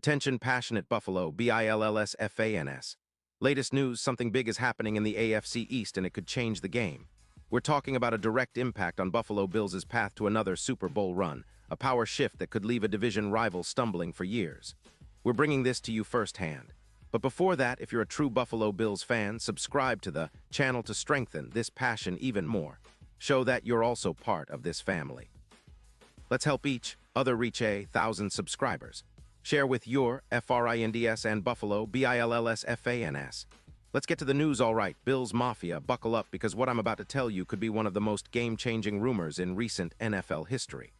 Attention passionate Buffalo, BILLSFANS. Latest news, something big is happening in the AFC East and it could change the game. We're talking about a direct impact on Buffalo Bills' path to another Super Bowl run, a power shift that could leave a division rival stumbling for years. We're bringing this to you firsthand. But before that, if you're a true Buffalo Bills fan, subscribe to the channel to strengthen this passion even more. Show that you're also part of this family. Let's help each other reach 1,000 subscribers. Share with your FRINDS and Buffalo, BILLSFANS. Let's get to the news, all right. Bills Mafia, buckle up because what I'm about to tell you could be one of the most game-changing rumors in recent NFL history.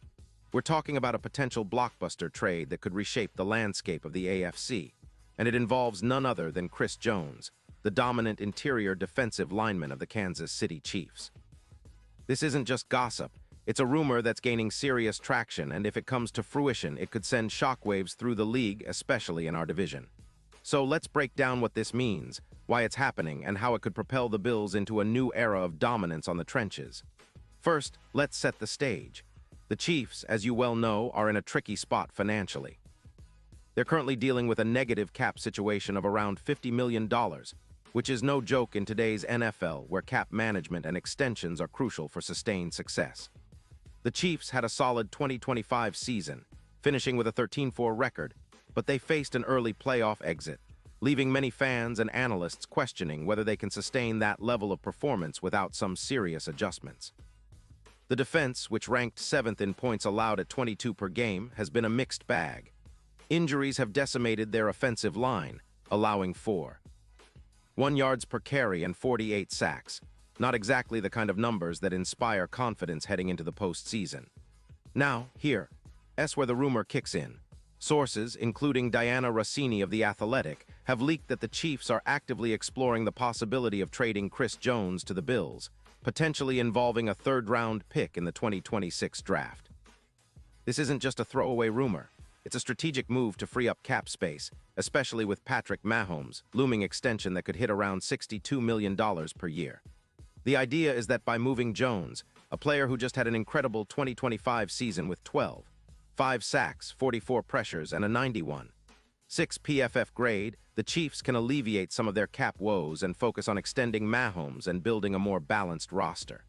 We're talking about a potential blockbuster trade that could reshape the landscape of the AFC, and it involves none other than Chris Jones, the dominant interior defensive lineman of the Kansas City Chiefs. This isn't just gossip. It's a rumor that's gaining serious traction, and if it comes to fruition, it could send shockwaves through the league, especially in our division. So let's break down what this means, why it's happening, and how it could propel the Bills into a new era of dominance on the trenches. First, let's set the stage. The Chiefs, as you well know, are in a tricky spot financially. They're currently dealing with a negative cap situation of around $50 million, which is no joke in today's NFL, where cap management and extensions are crucial for sustained success. The Chiefs had a solid 2025 season, finishing with a 13-4 record, but they faced an early playoff exit, leaving many fans and analysts questioning whether they can sustain that level of performance without some serious adjustments. The defense, which ranked 7th in points allowed at 22 per game, has been a mixed bag. Injuries have decimated their offensive line, allowing 1 yards per carry and 48 sacks. Not exactly the kind of numbers that inspire confidence heading into the postseason. Now, here's where the rumor kicks in. Sources, including Diana Rossini of The Athletic, have leaked that the Chiefs are actively exploring the possibility of trading Chris Jones to the Bills, potentially involving a third-round pick in the 2026 draft. This isn't just a throwaway rumor. It's a strategic move to free up cap space, especially with Patrick Mahomes' looming extension that could hit around $62 million per year. The idea is that by moving Jones, a player who just had an incredible 2025 season with 5 sacks, 44 pressures, and a 91.6 PFF grade, the Chiefs can alleviate some of their cap woes and focus on extending Mahomes and building a more balanced roster.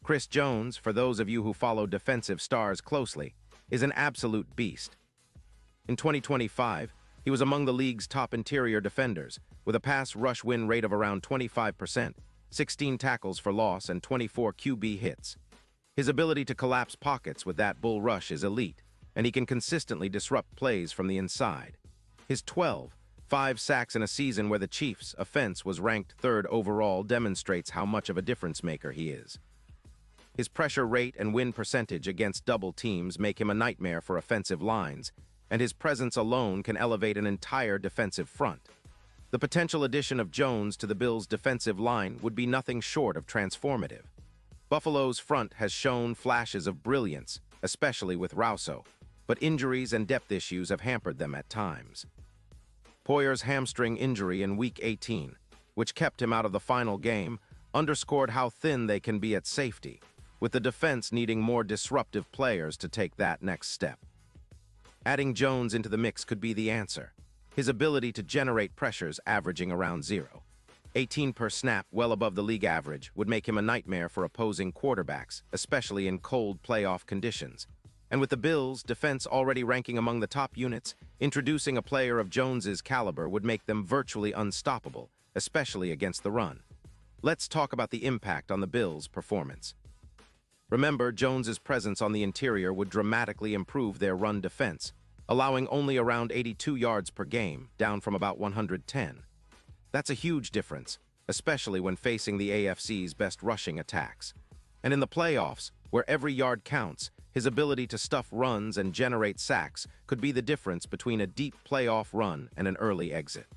Chris Jones, for those of you who follow defensive stars closely, is an absolute beast. In 2025, he was among the league's top interior defenders, with a pass rush win rate of around 25%, 16 tackles for loss, and 24 QB hits. His ability to collapse pockets with that bull rush is elite, and he can consistently disrupt plays from the inside. His 5 sacks in a season where the Chiefs' offense was ranked 3rd overall demonstrates how much of a difference maker he is. His pressure rate and win percentage against double teams make him a nightmare for offensive lines, and his presence alone can elevate an entire defensive front. The potential addition of Jones to the Bills' defensive line would be nothing short of transformative. Buffalo's front has shown flashes of brilliance, especially with Rousseau, but injuries and depth issues have hampered them at times. Poyer's hamstring injury in Week 18, which kept him out of the final game, underscored how thin they can be at safety, with the defense needing more disruptive players to take that next step. Adding Jones into the mix could be the answer. His ability to generate pressures averaging around 0.18 per snap, well above the league average, would make him a nightmare for opposing quarterbacks, especially in cold playoff conditions. And with the Bills' defense already ranking among the top units, introducing a player of Jones's caliber would make them virtually unstoppable, especially against the run. Let's talk about the impact on the Bills' performance. Remember, Jones's presence on the interior would dramatically improve their run defense, allowing only around 82 yards per game, down from about 110. That's a huge difference, especially when facing the AFC's best rushing attacks. And in the playoffs, where every yard counts, his ability to stuff runs and generate sacks could be the difference between a deep playoff run and an early exit.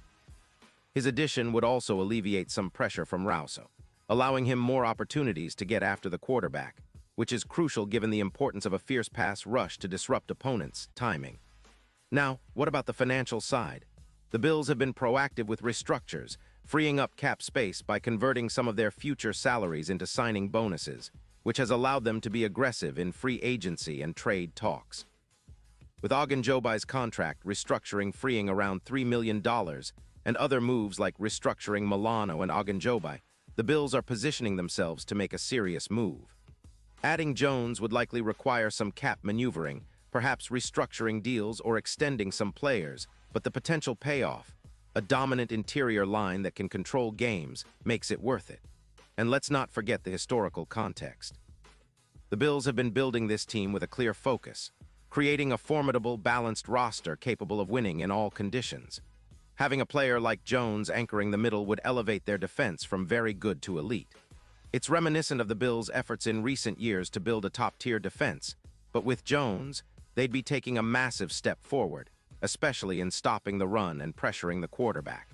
His addition would also alleviate some pressure from Rousseau, allowing him more opportunities to get after the quarterback, which is crucial given the importance of a fierce pass rush to disrupt opponents' timing. Now, what about the financial side? The Bills have been proactive with restructures, freeing up cap space by converting some of their future salaries into signing bonuses, which has allowed them to be aggressive in free agency and trade talks. With Ogunjobi's contract restructuring freeing around $3 million and other moves like restructuring Milano and Ogunjobi, the Bills are positioning themselves to make a serious move. Adding Jones would likely require some cap maneuvering, perhaps restructuring deals or extending some players, but the potential payoff, a dominant interior line that can control games, makes it worth it. And let's not forget the historical context. The Bills have been building this team with a clear focus, creating a formidable, balanced roster capable of winning in all conditions. Having a player like Jones anchoring the middle would elevate their defense from very good to elite. It's reminiscent of the Bills' efforts in recent years to build a top-tier defense, but with Jones, they'd be taking a massive step forward, especially in stopping the run and pressuring the quarterback.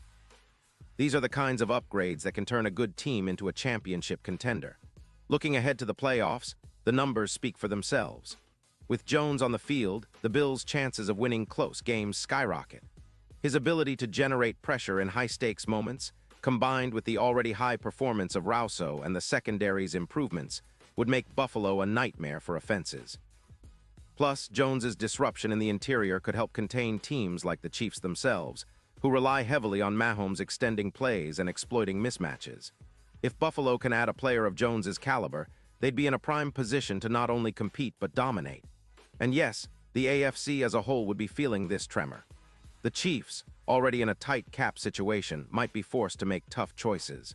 These are the kinds of upgrades that can turn a good team into a championship contender. Looking ahead to the playoffs, the numbers speak for themselves. With Jones on the field, the Bills' chances of winning close games skyrocket. His ability to generate pressure in high-stakes moments, combined with the already high performance of Rousseau and the secondary's improvements, would make Buffalo a nightmare for offenses. Plus, Jones's disruption in the interior could help contain teams like the Chiefs themselves, who rely heavily on Mahomes extending plays and exploiting mismatches. If Buffalo can add a player of Jones's caliber, they'd be in a prime position to not only compete but dominate. And yes, the AFC as a whole would be feeling this tremor. The Chiefs, already in a tight cap situation, might be forced to make tough choices.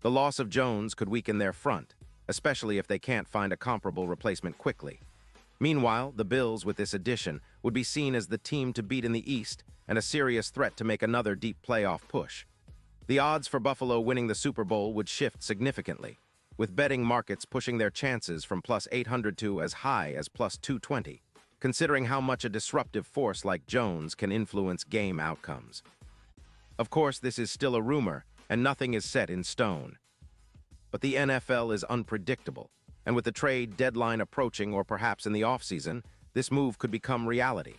The loss of Jones could weaken their front, especially if they can't find a comparable replacement quickly. Meanwhile, the Bills, with this addition, would be seen as the team to beat in the East and a serious threat to make another deep playoff push. The odds for Buffalo winning the Super Bowl would shift significantly, with betting markets pushing their chances from plus 800 to as high as plus 220, considering how much a disruptive force like Jones can influence game outcomes. Of course, this is still a rumor, and nothing is set in stone. But the NFL is unpredictable, and with the trade deadline approaching or perhaps in the offseason, this move could become reality.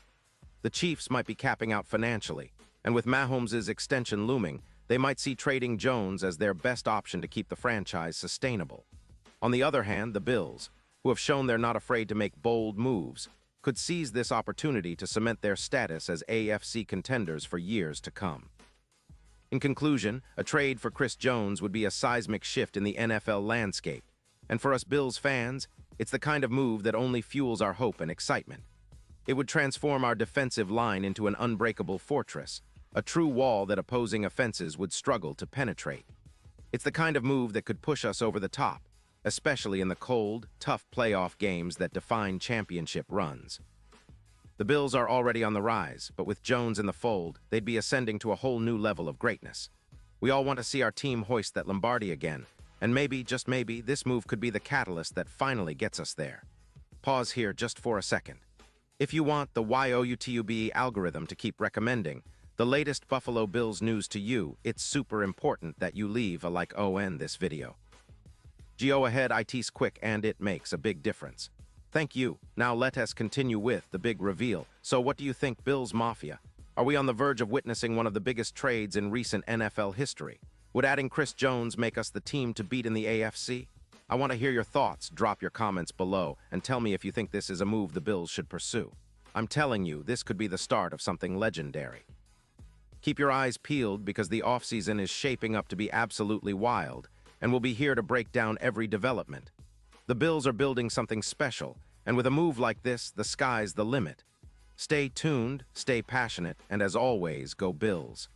The Chiefs might be capping out financially, and with Mahomes' extension looming, they might see trading Jones as their best option to keep the franchise sustainable. On the other hand, the Bills, who have shown they're not afraid to make bold moves, could seize this opportunity to cement their status as AFC contenders for years to come. In conclusion, a trade for Chris Jones would be a seismic shift in the NFL landscape, and for us Bills fans, it's the kind of move that only fuels our hope and excitement. It would transform our defensive line into an unbreakable fortress, a true wall that opposing offenses would struggle to penetrate. It's the kind of move that could push us over the top, especially in the cold, tough playoff games that define championship runs. The Bills are already on the rise, but with Jones in the fold, they'd be ascending to a whole new level of greatness. We all want to see our team hoist that Lombardi again, and maybe, just maybe, this move could be the catalyst that finally gets us there. Pause here just for a second. If you want the YOUTUBE algorithm to keep recommending the latest Buffalo Bills news to you, it's super important that you leave a like on this video. Go ahead, it's quick and it makes a big difference. Thank you. Now let us continue with the big reveal. So what do you think, Bills Mafia? Are we on the verge of witnessing one of the biggest trades in recent NFL history? Would adding Chris Jones make us the team to beat in the AFC? I want to hear your thoughts. Drop your comments below and tell me if you think this is a move the Bills should pursue. I'm telling you, this could be the start of something legendary. Keep your eyes peeled because the offseason is shaping up to be absolutely wild, and we'll be here to break down every development. The Bills are building something special, and with a move like this, the sky's the limit. Stay tuned, stay passionate, and as always, go Bills.